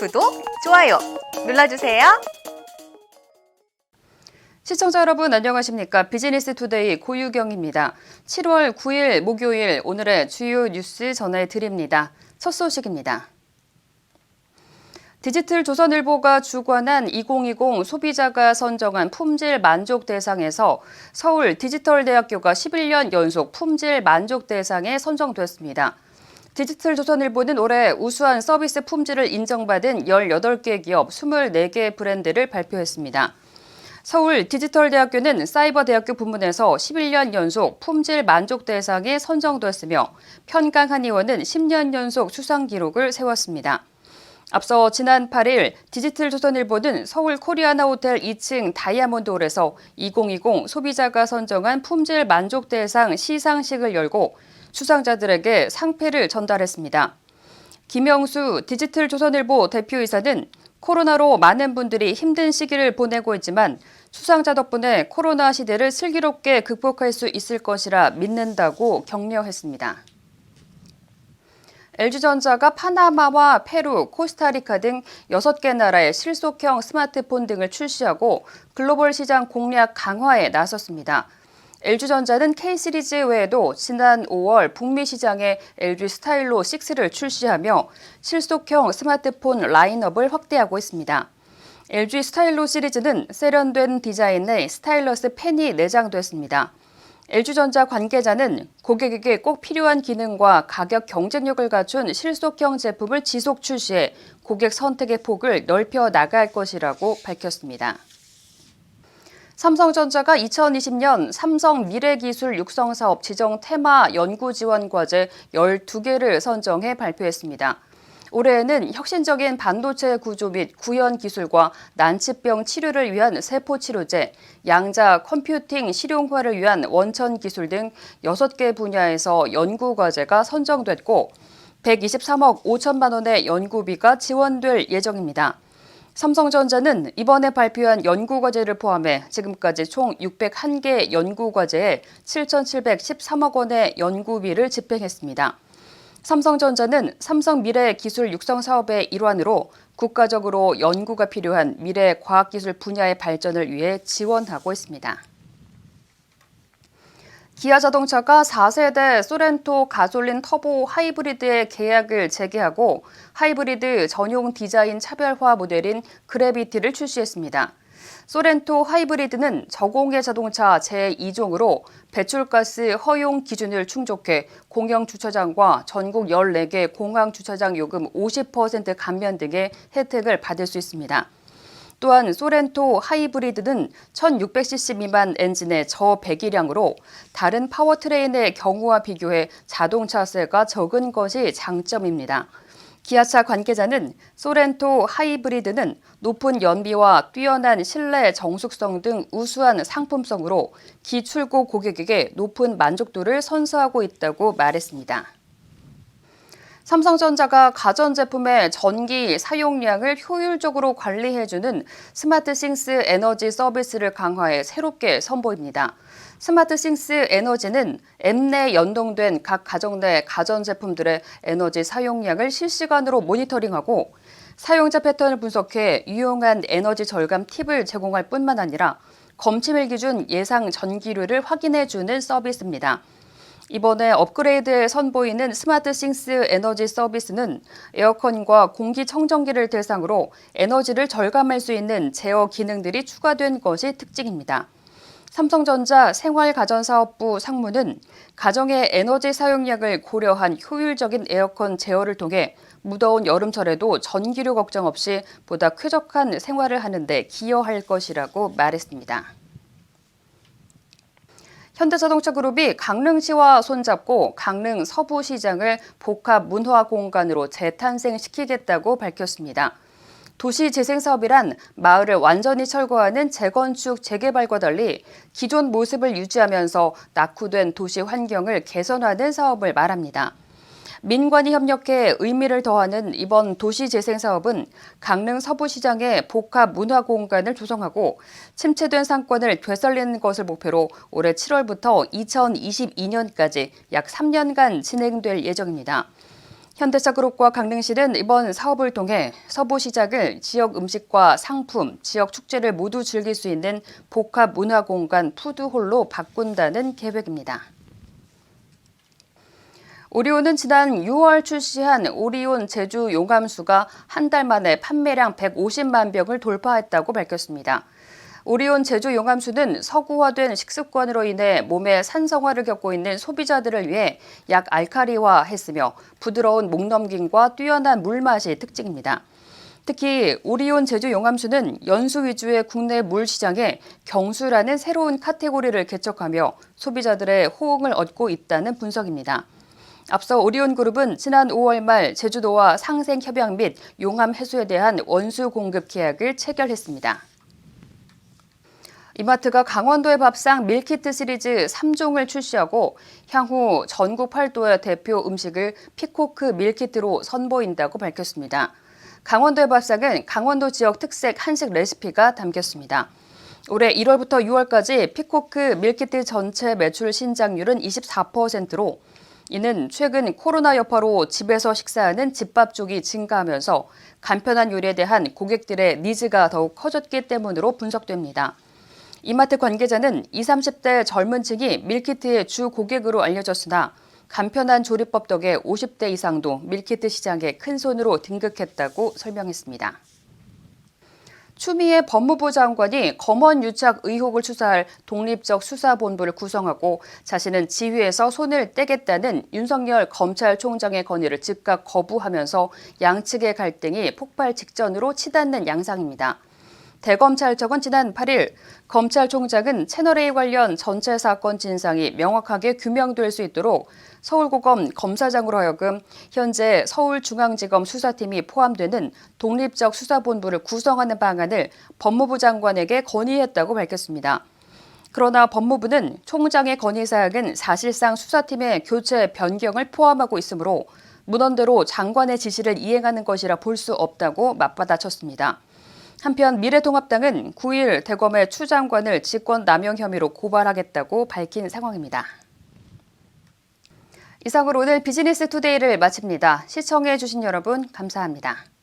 구독, 좋아요 눌러주세요. 시청자 여러분 안녕하십니까? 비즈니스 투데이 고유경입니다. 7월 9일 목요일 오늘의 주요 뉴스 전해드립니다. 첫 소식입니다. 디지털 조선일보가 주관한 2020 소비자가 선정한 품질 만족 대상에서 서울 디지털대학교가 11년 연속 품질 만족 대상에 선정됐습니다. 디지털 조선일보는 올해 우수한 서비스 품질을 인정받은 18개 기업 24개 브랜드를 발표했습니다. 서울 디지털대학교는 사이버대학교 부문에서 11년 연속 품질 만족 대상에 선정됐으며 평강한의원은 10년 연속 수상 기록을 세웠습니다. 앞서 지난 8일 디지털 조선일보는 서울 코리아나 호텔 2층 다이아몬드홀에서 2020 소비자가 선정한 품질 만족 대상 시상식을 열고 수상자들에게 상패를 전달했습니다. 김영수 디지털 조선일보 대표이사는 코로나로 많은 분들이 힘든 시기를 보내고 있지만 수상자 덕분에 코로나 시대를 슬기롭게 극복할 수 있을 것이라 믿는다고 격려했습니다. LG전자가 파나마와 페루, 코스타리카 등 6개 나라의 실속형 스마트폰 등을 출시하고 글로벌 시장 공략 강화에 나섰습니다. LG전자는 K 시리즈 외에도 지난 5월 북미 시장에 LG 스타일로 6를 출시하며 실속형 스마트폰 라인업을 확대하고 있습니다. LG 스타일로 시리즈는 세련된 디자인의 스타일러스 펜이 내장됐습니다. LG전자 관계자는 고객에게 꼭 필요한 기능과 가격 경쟁력을 갖춘 실속형 제품을 지속 출시해 고객 선택의 폭을 넓혀 나갈 것이라고 밝혔습니다. 삼성전자가 2020년 삼성 미래기술 육성사업 지정 테마 연구지원과제 12개를 선정해 발표했습니다. 올해에는 혁신적인 반도체 구조 및 구현 기술과 난치병 치료를 위한 세포치료제, 양자 컴퓨팅 실용화를 위한 원천 기술 등 6개 분야에서 연구과제가 선정됐고 123억 5천만 원의 연구비가 지원될 예정입니다. 삼성전자는 이번에 발표한 연구과제를 포함해 지금까지 총 601개 연구과제에 7,713억 원의 연구비를 집행했습니다. 삼성전자는 삼성 미래 기술 육성 사업의 일환으로 국가적으로 연구가 필요한 미래 과학기술 분야의 발전을 위해 지원하고 있습니다. 기아자동차가 4세대 소렌토 가솔린 터보 하이브리드의 계약을 재개하고 하이브리드 전용 디자인 차별화 모델인 그래비티를 출시했습니다. 소렌토 하이브리드는 저공해 자동차 제2종으로 배출가스 허용 기준을 충족해 공영 주차장과 전국 14개 공항 주차장 요금 50% 감면 등의 혜택을 받을 수 있습니다. 또한 소렌토 하이브리드는 1600cc 미만 엔진의 저배기량으로 다른 파워트레인의 경우와 비교해 자동차세가 적은 것이 장점입니다. 기아차 관계자는 소렌토 하이브리드는 높은 연비와 뛰어난 실내 정숙성 등 우수한 상품성으로 기출고 고객에게 높은 만족도를 선사하고 있다고 말했습니다. 삼성전자가 가전제품의 전기 사용량을 효율적으로 관리해주는 스마트싱스 에너지 서비스를 강화해 새롭게 선보입니다. 스마트싱스 에너지는 앱 내 연동된 각 가정 내 가전제품들의 에너지 사용량을 실시간으로 모니터링하고 사용자 패턴을 분석해 유용한 에너지 절감 팁을 제공할 뿐만 아니라 검침일 기준 예상 전기료를 확인해주는 서비스입니다. 이번에 업그레이드에 선보이는 스마트싱스 에너지 서비스는 에어컨과 공기청정기를 대상으로 에너지를 절감할 수 있는 제어 기능들이 추가된 것이 특징입니다. 삼성전자 생활가전사업부 상무는 가정의 에너지 사용량을 고려한 효율적인 에어컨 제어를 통해 무더운 여름철에도 전기료 걱정 없이 보다 쾌적한 생활을 하는 데 기여할 것이라고 말했습니다. 현대자동차그룹이 강릉시와 손잡고 강릉 서부시장을 복합 문화공간으로 재탄생시키겠다고 밝혔습니다. 도시재생사업이란 마을을 완전히 철거하는 재건축, 재개발과 달리 기존 모습을 유지하면서 낙후된 도시 환경을 개선하는 사업을 말합니다. 민관이 협력해 의미를 더하는 이번 도시재생사업은 강릉 서부시장의 복합 문화공간을 조성하고 침체된 상권을 되살리는 것을 목표로 올해 7월부터 2022년까지 약 3년간 진행될 예정입니다. 현대차그룹과 강릉시는 이번 사업을 통해 서부시장을 지역 음식과 상품, 지역 축제를 모두 즐길 수 있는 복합 문화공간 푸드홀로 바꾼다는 계획입니다. 오리온은 지난 6월 출시한 오리온 제주 용암수가 한 달 만에 판매량 150만 병을 돌파했다고 밝혔습니다. 오리온 제주 용암수는 서구화된 식습관으로 인해 몸의 산성화를 겪고 있는 소비자들을 위해 약 알칼리화했으며 부드러운 목넘김과 뛰어난 물맛이 특징입니다. 특히 오리온 제주 용암수는 연수 위주의 국내 물 시장에 경수라는 새로운 카테고리를 개척하며 소비자들의 호응을 얻고 있다는 분석입니다. 앞서 오리온그룹은 지난 5월 말 제주도와 상생협약 및 용암 해소에 대한 원수 공급 계약을 체결했습니다. 이마트가 강원도의 밥상 밀키트 시리즈 3종을 출시하고 향후 전국 8도의 대표 음식을 피코크 밀키트로 선보인다고 밝혔습니다. 강원도의 밥상은 강원도 지역 특색 한식 레시피가 담겼습니다. 올해 1월부터 6월까지 피코크 밀키트 전체 매출 신장률은 24%로 이는 최근 코로나 여파로 집에서 식사하는 집밥 쪽이 증가하면서 간편한 요리에 대한 고객들의 니즈가 더욱 커졌기 때문으로 분석됩니다. 이마트 관계자는 20, 30대 젊은 층이 밀키트의 주 고객으로 알려졌으나 간편한 조리법 덕에 50대 이상도 밀키트 시장에 큰 손으로 등극했다고 설명했습니다. 추미애 법무부 장관이 검언 유착 의혹을 수사할 독립적 수사본부를 구성하고 자신은 지휘에서 손을 떼겠다는 윤석열 검찰총장의 건의를 즉각 거부하면서 양측의 갈등이 폭발 직전으로 치닫는 양상입니다. 대검찰청은 지난 8일 검찰총장은 채널A 관련 전체 사건 진상이 명확하게 규명될 수 있도록 서울고검 검사장으로 하여금 현재 서울중앙지검 수사팀이 포함되는 독립적 수사본부를 구성하는 방안을 법무부 장관에게 건의했다고 밝혔습니다. 그러나 법무부는 총장의 건의사항은 사실상 수사팀의 교체 변경을 포함하고 있으므로 문헌대로 장관의 지시를 이행하는 것이라 볼 수 없다고 맞받아쳤습니다. 한편 미래통합당은 9일 대검의 추 장관을 직권남용 혐의로 고발하겠다고 밝힌 상황입니다. 이상으로 오늘 비즈니스 투데이를 마칩니다. 시청해주신 여러분 감사합니다.